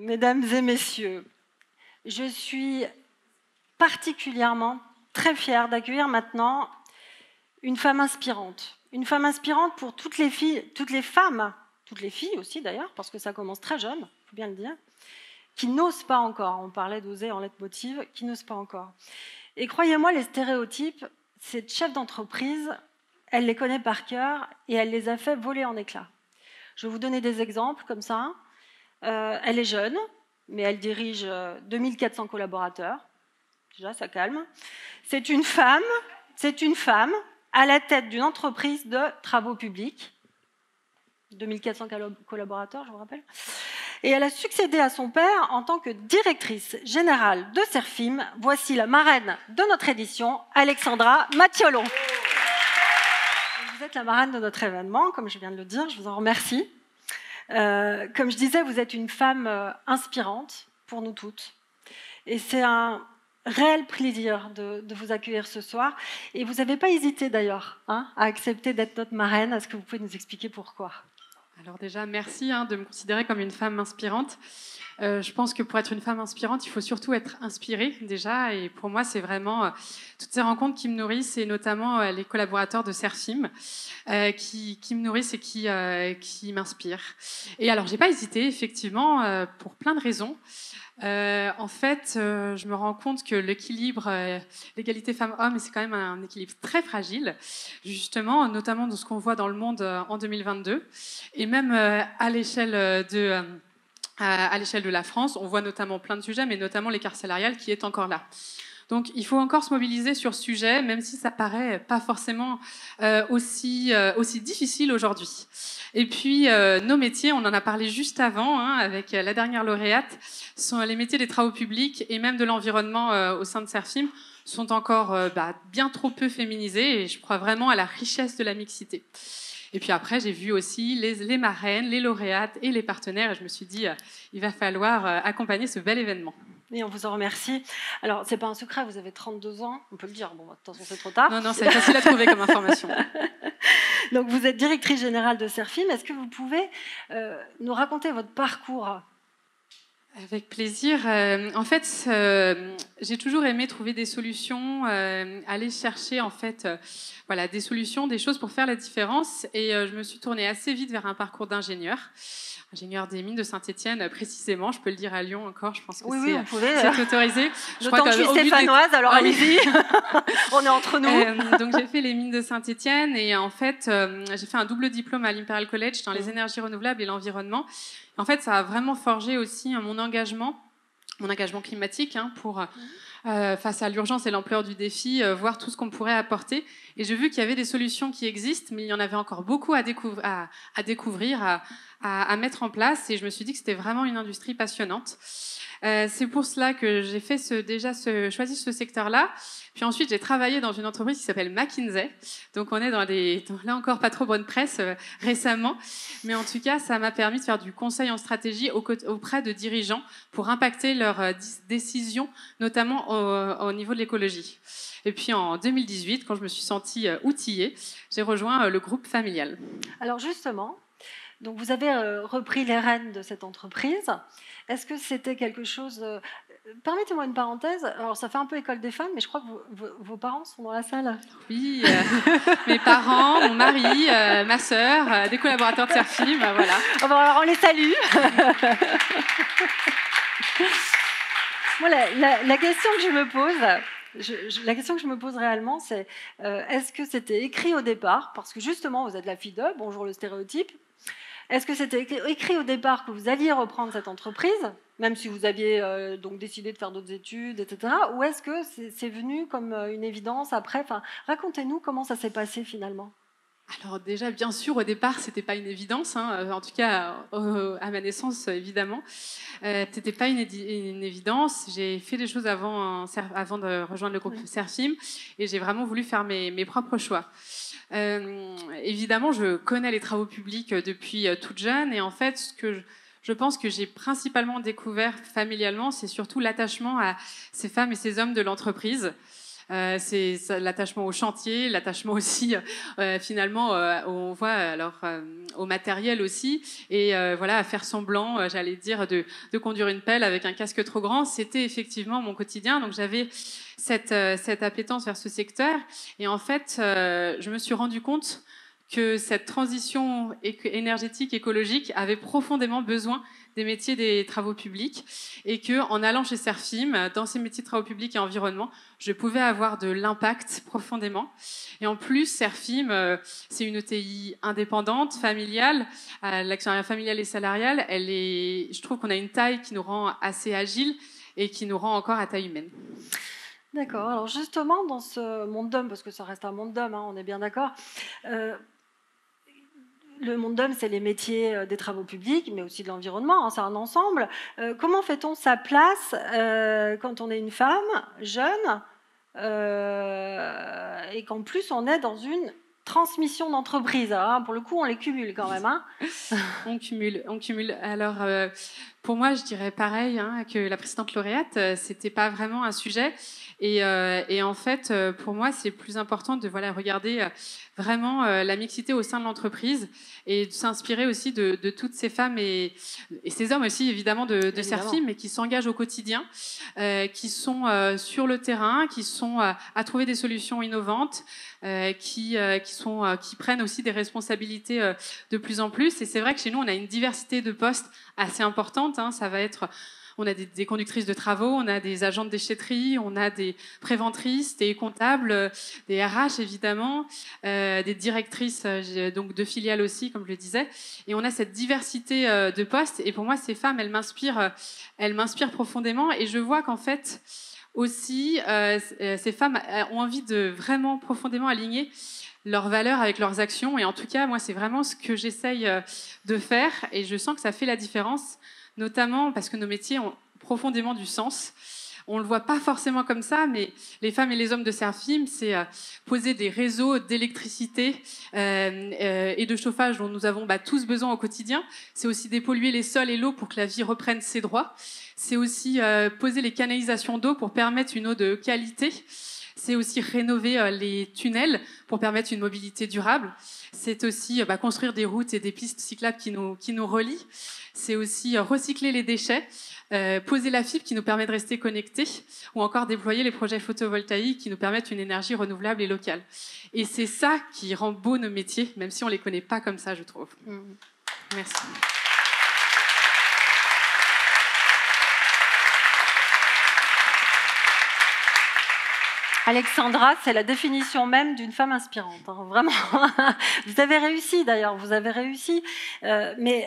mesdames et messieurs, je suis particulièrement très fière d'accueillir maintenant une femme inspirante. Une femme inspirante pour toutes les filles, toutes les femmes, toutes les filles aussi d'ailleurs, parce que ça commence très jeune, il faut bien le dire, qui n'osent pas encore, on parlait d'oser en leitmotiv, qui n'osent pas encore. Et croyez-moi, les stéréotypes, cette chef d'entreprise, elle les connaît par cœur et elle les a fait voler en éclats. Je vais vous donner des exemples comme ça. Elle est jeune, mais elle dirige 2400 collaborateurs. Déjà, ça calme. C'est une femme à la tête d'une entreprise de travaux publics. 2400 collaborateurs, je vous rappelle. Et elle a succédé à son père en tant que directrice générale de Serfim. Voici la marraine de notre édition, Alexandra Mattiolo. Vous êtes la marraine de notre événement, comme je viens de le dire, je vous en remercie. Comme je disais, vous êtes une femme inspirante pour nous toutes. Et c'est un réel plaisir de vous accueillir ce soir. Et vous n'avez pas hésité d'ailleurs à accepter d'être notre marraine. Est-ce que vous pouvez nous expliquer pourquoi ? Alors déjà, merci de me considérer comme une femme inspirante. Je pense que pour être une femme inspirante, il faut surtout être inspirée déjà. Et pour moi, c'est vraiment toutes ces rencontres qui me nourrissent, et notamment les collaborateurs de Serfim qui me nourrissent et qui m'inspirent. Et alors, j'ai pas hésité, effectivement, pour plein de raisons. En fait, je me rends compte que l'équilibre, l'égalité femmes-hommes, c'est quand même un équilibre très fragile, justement, notamment de ce qu'on voit dans le monde en 2022, et même à l'échelle de la France, on voit notamment plein de sujets, mais notamment l'écart salarial qui est encore là. Donc, il faut encore se mobiliser sur ce sujet, même si ça paraît pas forcément aussi difficile aujourd'hui. Et puis, nos métiers, on en a parlé juste avant, avec la dernière lauréate, sont les métiers des travaux publics et même de l'environnement au sein de Serfim sont encore bien trop peu féminisés, et je crois vraiment à la richesse de la mixité. Et puis après, j'ai vu aussi les marraines, les lauréates et les partenaires, et je me suis dit, il va falloir accompagner ce bel événement. Et on vous en remercie. Alors, c'est pas un secret, vous avez 32 ans, on peut le dire. Bon, de toute façon, c'est trop tard. Non, c'est facile à trouver comme information. Donc, vous êtes directrice générale de Serfim. Est-ce que vous pouvez nous raconter votre parcours ? Avec plaisir. En fait, j'ai toujours aimé trouver des solutions, aller chercher en fait, des solutions, des choses pour faire la différence. Et je me suis tournée assez vite vers un parcours d'ingénieur des mines de Saint-Étienne, précisément. Je peux le dire à Lyon encore, je pense que c'est autorisé. D'autant que je suis stéphanoise, alors allez-y. On est entre nous. Donc j'ai fait les mines de Saint-Étienne, et en fait, j'ai fait un double diplôme à l'Imperial College dans les énergies renouvelables et l'environnement. En fait, ça a vraiment forgé aussi mon engagement climatique pour face à l'urgence et l'ampleur du défi, voir tout ce qu'on pourrait apporter. Et j'ai vu qu'il y avait des solutions qui existent, mais il y en avait encore beaucoup à découvrir, à mettre en place. Et je me suis dit que c'était vraiment une industrie passionnante. C'est pour cela que j'ai choisi ce secteur-là. Puis ensuite, j'ai travaillé dans une entreprise qui s'appelle McKinsey. Donc, on est là encore pas trop bonne presse récemment. Mais en tout cas, ça m'a permis de faire du conseil en stratégie auprès de dirigeants pour impacter leurs décisions, notamment au niveau de l'écologie. Et puis, en 2018, quand je me suis sentie outillée, j'ai rejoint le groupe familial. Alors, justement, donc vous avez repris les rênes de cette entreprise. Est-ce que c'était quelque chose... Permettez-moi une parenthèse. Alors, ça fait un peu école des femmes, mais je crois que vos parents sont dans la salle. Oui, mes parents, mon mari, ma sœur, des collaborateurs de Serfim, voilà. Alors, on les salue. Moi, la question que je me pose... la question que je me pose réellement, c'est est-ce que c'était écrit au départ ? Parce que justement, vous êtes la fille d'eux, bonjour le stéréotype. Est-ce que c'était écrit au départ que vous alliez reprendre cette entreprise, même si vous aviez donc décidé de faire d'autres études, etc. Ou est-ce que c'est venu comme une évidence après ? Racontez-nous comment ça s'est passé finalement. Alors déjà, bien sûr, au départ, c'était pas une évidence. En tout cas, à ma naissance, évidemment, c'était pas une évidence. J'ai fait des choses avant de rejoindre le groupe Serfim, et j'ai vraiment voulu faire mes propres choix. Évidemment, je connais les travaux publics depuis toute jeune, et en fait, ce que je pense que j'ai principalement découvert familialement, c'est surtout l'attachement à ces femmes et ces hommes de l'entreprise. C'est l'attachement au chantier, l'attachement aussi finalement, on voit alors au matériel aussi, et voilà, à faire semblant, j'allais dire, de conduire une pelle avec un casque trop grand, c'était effectivement mon quotidien. Donc j'avais cette appétence vers ce secteur, et en fait, je me suis rendu compte que cette transition énergétique, écologique avait profondément besoin des métiers des travaux publics, et qu'en allant chez Serfim, dans ces métiers de travaux publics et environnement, je pouvais avoir de l'impact profondément. Et en plus, Serfim, c'est une ETI indépendante, familiale. L'actionnariat familial et salarial, je trouve qu'on a une taille qui nous rend assez agile et qui nous rend encore à taille humaine. D'accord. Alors justement, dans ce monde d'hommes, parce que ça reste un monde d'hommes, hein, on est bien d'accord, le monde d'hommes, c'est les métiers des travaux publics, mais aussi de l'environnement, hein, c'est un ensemble. Comment fait-on sa place quand on est une femme jeune et qu'en plus on est dans une transmission d'entreprise? Hein, pour le coup, on les cumule quand même. Hein. On cumule, on cumule. Alors, pour moi, je dirais pareil hein, que la précédente lauréate, c'était pas vraiment un sujet. Et en fait, pour moi, c'est plus important de regarder vraiment la mixité au sein de l'entreprise, et de s'inspirer aussi de toutes ces femmes et ces hommes aussi, évidemment, de Serfim, mais qui s'engagent au quotidien, qui sont sur le terrain, qui sont à trouver des solutions innovantes, qui prennent aussi des responsabilités de plus en plus. Et c'est vrai que chez nous, on a une diversité de postes assez importante. Hein. Ça va être... On a des conductrices de travaux, on a des agents de déchetterie, on a des préventrices, des comptables, des RH évidemment, des directrices donc de filiales aussi, comme je le disais. Et on a cette diversité de postes. Et pour moi, ces femmes, elles m'inspirent profondément. Et je vois qu'en fait, aussi, ces femmes ont envie de vraiment profondément aligner leurs valeurs avec leurs actions. Et en tout cas, moi, c'est vraiment ce que j'essaye de faire. Et je sens que ça fait la différence, notamment parce que nos métiers ont profondément du sens. On ne le voit pas forcément comme ça, mais les femmes et les hommes de Serfim, c'est poser des réseaux d'électricité et de chauffage dont nous avons tous besoin au quotidien. C'est aussi dépolluer les sols et l'eau pour que la vie reprenne ses droits. C'est aussi poser les canalisations d'eau pour permettre une eau de qualité. C'est aussi rénover les tunnels pour permettre une mobilité durable. C'est aussi construire des routes et des pistes cyclables qui nous relient. C'est aussi recycler les déchets, poser la fibre qui nous permet de rester connectés, ou encore déployer les projets photovoltaïques qui nous permettent une énergie renouvelable et locale. Et c'est ça qui rend beau nos métiers, même si on ne les connaît pas comme ça, je trouve. Merci. Alexandra, c'est la définition même d'une femme inspirante, hein, vraiment. Vous avez réussi d'ailleurs, vous avez réussi, mais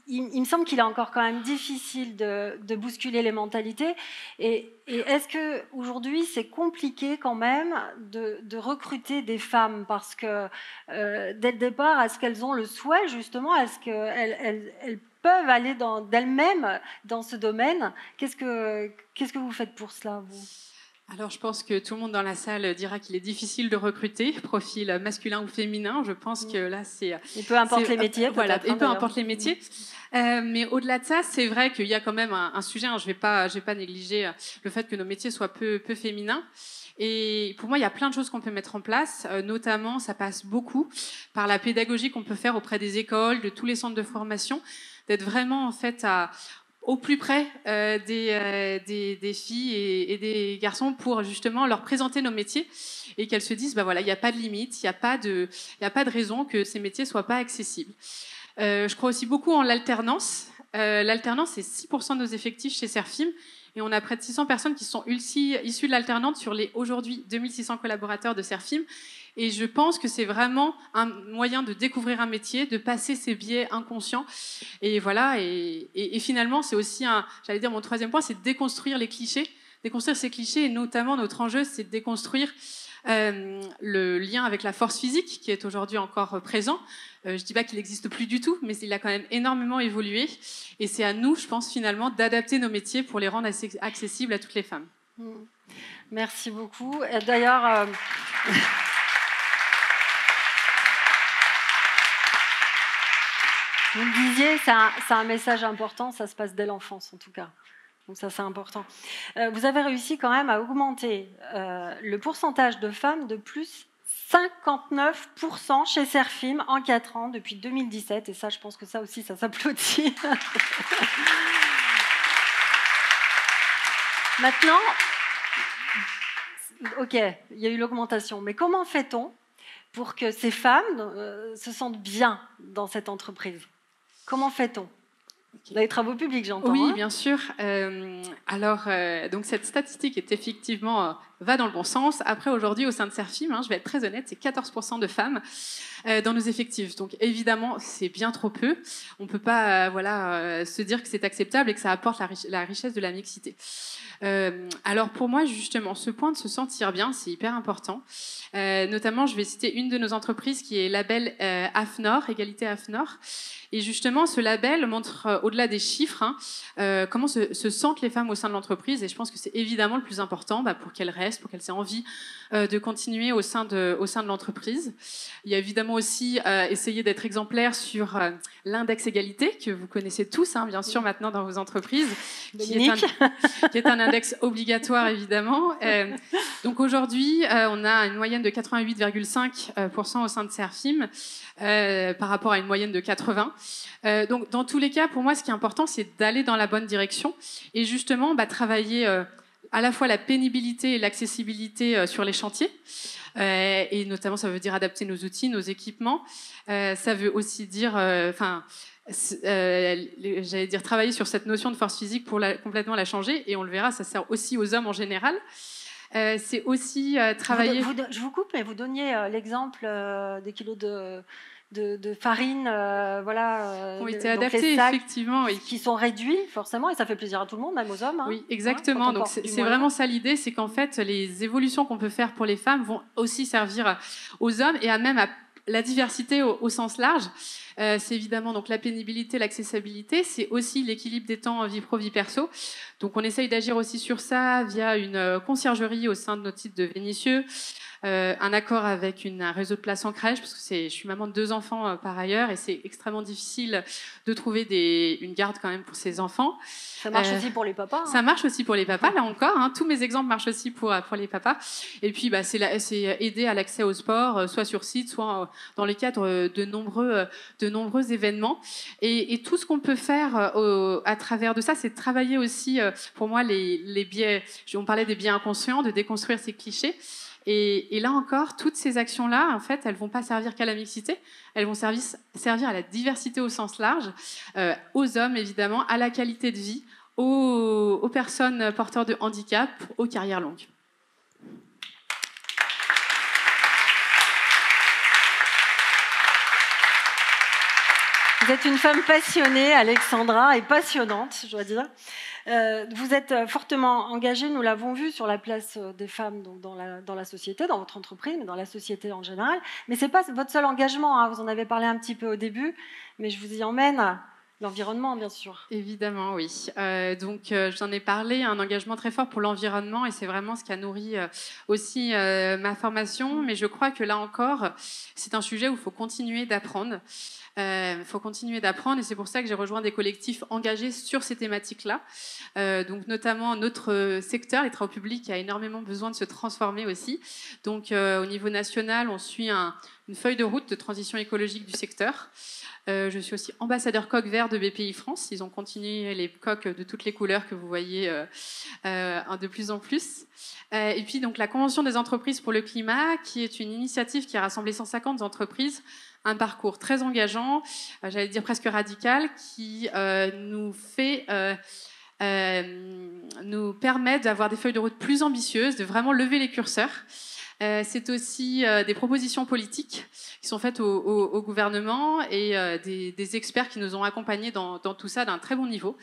il me semble qu'il est encore quand même difficile de bousculer les mentalités. Et est-ce qu'aujourd'hui, c'est compliqué quand même de recruter des femmes? Parce que dès le départ, est-ce qu'elles ont le souhait justement? Est-ce qu'elles peuvent aller d'elles-mêmes dans ce domaine? Qu'est-ce que vous faites pour cela, vous? Alors, je pense que tout le monde dans la salle dira qu'il est difficile de recruter, profil masculin ou féminin. Je pense que là, c'est... Et peu importe les métiers, voilà, et peu importe les métiers. Mais au-delà de ça, c'est vrai qu'il y a quand même un sujet. Hein, je vais pas négliger le fait que nos métiers soient peu féminins. Et pour moi, il y a plein de choses qu'on peut mettre en place. Notamment, ça passe beaucoup par la pédagogie qu'on peut faire auprès des écoles, de tous les centres de formation, d'être vraiment en fait au plus près des filles et des garçons pour justement leur présenter nos métiers, et qu'elles se disent il n'y a pas de limite, il n'y a pas de raison que ces métiers soient pas accessibles. Je crois aussi beaucoup en l'alternance. L'alternance, c'est 6% de nos effectifs chez Serfim, et on a près de 600 personnes qui sont issues de l'alternance sur les aujourd'hui 2600 collaborateurs de Serfim. Et je pense que c'est vraiment un moyen de découvrir un métier, de passer ses biais inconscients. Et voilà. Et finalement, c'est aussi mon troisième point, c'est de déconstruire les clichés, déconstruire ces clichés. Et notamment, notre enjeu, c'est de déconstruire le lien avec la force physique qui est aujourd'hui encore présent. Je ne dis pas qu'il n'existe plus du tout, mais il a quand même énormément évolué. Et c'est à nous, je pense, finalement, d'adapter nos métiers pour les rendre assez accessibles à toutes les femmes. Merci beaucoup. Et d'ailleurs... Vous le disiez, c'est un message important, ça se passe dès l'enfance en tout cas. Donc ça, c'est important. Vous avez réussi quand même à augmenter le pourcentage de femmes de plus 59% chez Serfim en 4 ans depuis 2017. Et ça, je pense que ça aussi, ça s'applaudit. Maintenant, ok, il y a eu l'augmentation. Mais comment fait-on pour que ces femmes se sentent bien dans cette entreprise? Comment fait-on? Dans les travaux publics, j'entends. Oui, hein, bien sûr. Donc cette statistique est effectivement va dans le bon sens. Après, aujourd'hui, au sein de Serfim, je vais être très honnête, c'est 14% de femmes dans nos effectifs. Donc évidemment, c'est bien trop peu. On ne peut pas se dire que c'est acceptable et que ça apporte la richesse de la mixité. Alors pour moi, justement, ce point de se sentir bien, c'est hyper important. Notamment, je vais citer une de nos entreprises qui est label AFNOR, Égalité AFNOR. Et justement, ce label montre, au-delà des chiffres, comment se sentent les femmes au sein de l'entreprise. Et je pense que c'est évidemment le plus important pour qu'elles restent, pour qu'elles aient envie de continuer au sein de l'entreprise. Il y a évidemment aussi essayer d'être exemplaire sur l'index égalité, que vous connaissez tous, bien sûr, maintenant dans vos entreprises, qui est un index obligatoire, évidemment. Donc aujourd'hui, on a une moyenne de 88,5% au sein de Serfim, par rapport à une moyenne de 80. Donc, dans tous les cas, pour moi, ce qui est important, c'est d'aller dans la bonne direction et justement travailler à la fois la pénibilité et l'accessibilité sur les chantiers. Et notamment, ça veut dire adapter nos outils, nos équipements. Ça veut aussi dire, j'allais dire travailler sur cette notion de force physique pour complètement la changer. Et on le verra, ça sert aussi aux hommes en général. C'est aussi travailler... Je vous coupe, mais vous donniez l'exemple des kilos de farine, qui ont été adaptés, effectivement, oui. Qui sont réduits, forcément, et ça fait plaisir à tout le monde, même aux hommes. Oui, exactement. Donc c'est vraiment ça l'idée, c'est qu'en fait, les évolutions qu'on peut faire pour les femmes vont aussi servir aux hommes et même à la diversité au sens large. C'est évidemment donc la pénibilité, l'accessibilité, c'est aussi l'équilibre des temps vie pro, vie perso. Donc on essaye d'agir aussi sur ça via une conciergerie au sein de notre site de Vénissieux, un accord avec un réseau de places en crèche, parce que je suis maman de 2 enfants par ailleurs, et c'est extrêmement difficile de trouver une garde quand même pour ces enfants. Ça marche aussi pour les papas. Ça marche aussi pour les papas, là encore. Tous mes exemples marchent aussi pour les papas. Et puis, c'est aider à l'accès au sport, soit sur site, soit dans le cadre de nombreux événements. Et tout ce qu'on peut faire à travers de ça, c'est de travailler aussi, pour moi, les biais. On parlait des biais inconscients, de déconstruire ces clichés. Et là encore, toutes ces actions-là, en fait, elles vont pas servir qu'à la mixité, elles vont servir à la diversité au sens large, aux hommes évidemment, à la qualité de vie, aux personnes porteurs de handicap, aux carrières longues. Vous êtes une femme passionnée, Alexandra, et passionnante, je dois dire. Vous êtes fortement engagée, nous l'avons vu, sur la place des femmes donc dans la société, dans votre entreprise, mais dans la société en général. Mais ce n'est pas votre seul engagement, vous en avez parlé un petit peu au début, mais je vous y emmène. L'environnement, bien sûr. Évidemment, oui. Donc, j'en ai parlé, un engagement très fort pour l'environnement, et c'est vraiment ce qui a nourri aussi ma formation. Mais je crois que là encore, c'est un sujet où il faut continuer d'apprendre. Et c'est pour ça que j'ai rejoint des collectifs engagés sur ces thématiques-là. Donc notamment notre secteur, les travaux publics, a énormément besoin de se transformer aussi. Donc au niveau national, on suit une feuille de route de transition écologique du secteur. Je suis aussi ambassadeur coq vert de BPI France. Ils ont continué les coques de toutes les couleurs que vous voyez de plus en plus. Et puis donc la Convention des entreprises pour le climat, qui est une initiative qui a rassemblé 150 entreprises, un parcours très engageant, j'allais dire presque radical, qui nous permet d'avoir des feuilles de route plus ambitieuses, de vraiment lever les curseurs. C'est aussi des propositions politiques qui sont faites au gouvernement et des experts qui nous ont accompagnés dans tout ça d'un très bon niveau.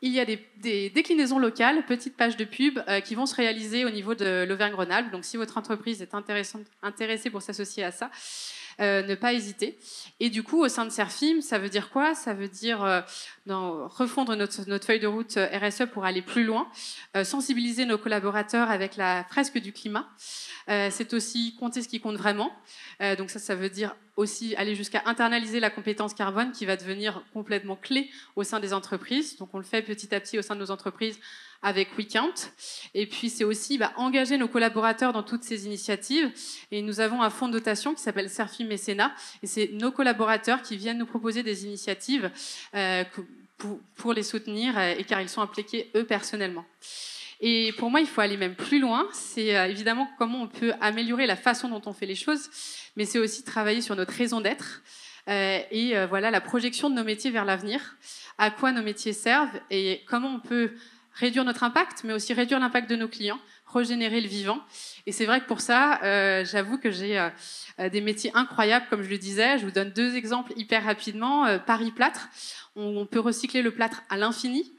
Il y a des déclinaisons locales, petites pages de pub, qui vont se réaliser au niveau de l'Auvergne-Rhône-Alpes. Donc si votre entreprise est intéressée pour s'associer à ça, ne pas hésiter. Et du coup, au sein de Serfim, ça veut dire quoi? Ça veut dire refondre notre feuille de route RSE pour aller plus loin, sensibiliser nos collaborateurs avec la fresque du climat. C'est aussi compter ce qui compte vraiment. Donc ça veut dire aussi aller jusqu'à internaliser la compétence carbone qui va devenir complètement clé au sein des entreprises. Donc on le fait petit à petit au sein de nos entreprises avec WeCount. Et puis c'est aussi engager nos collaborateurs dans toutes ces initiatives. Et nous avons un fonds de dotation qui s'appelle Serfi Mécénat. Et c'est nos collaborateurs qui viennent nous proposer des initiatives pour les soutenir et car ils sont impliqués eux personnellement. Et pour moi, il faut aller même plus loin. C'est évidemment comment on peut améliorer la façon dont on fait les choses, mais c'est aussi travailler sur notre raison d'être voilà la projection de nos métiers vers l'avenir, à quoi nos métiers servent et comment on peut réduire notre impact, mais aussi réduire l'impact de nos clients, régénérer le vivant. Et c'est vrai que pour ça, j'avoue que j'ai des métiers incroyables, comme je le disais. Je vous donne 2 exemples hyper rapidement. Paris Plâtre, on peut recycler le plâtre à l'infini.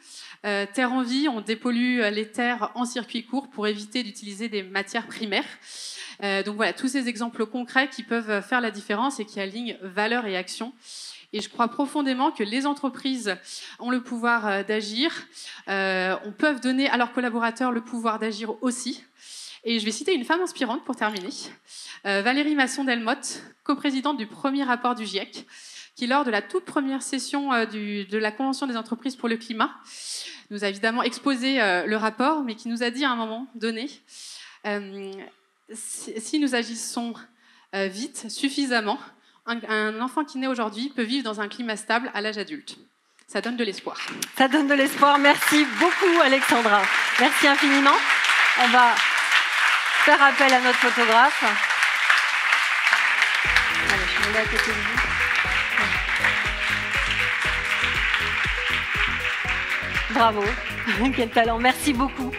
Terre en Vie, on dépollue les terres en circuit court pour éviter d'utiliser des matières primaires. Donc voilà, tous ces exemples concrets qui peuvent faire la différence et qui alignent valeurs et actions. Et je crois profondément que les entreprises ont le pouvoir d'agir, on peut donner à leurs collaborateurs le pouvoir d'agir aussi. Et je vais citer une femme inspirante pour terminer, Valérie Masson-Delmotte, coprésidente du premier rapport du GIEC, qui lors de la toute première session de la Convention des entreprises pour le climat, nous a évidemment exposé le rapport, mais qui nous a dit à un moment donné, si nous agissons vite, suffisamment, un enfant qui naît aujourd'hui peut vivre dans un climat stable à l'âge adulte. Ça donne de l'espoir. Ça donne de l'espoir. Merci beaucoup, Alexandra. Merci infiniment. On va faire appel à notre photographe. Allez, je me mets à côté de vous. Bravo. Quel talent. Merci beaucoup.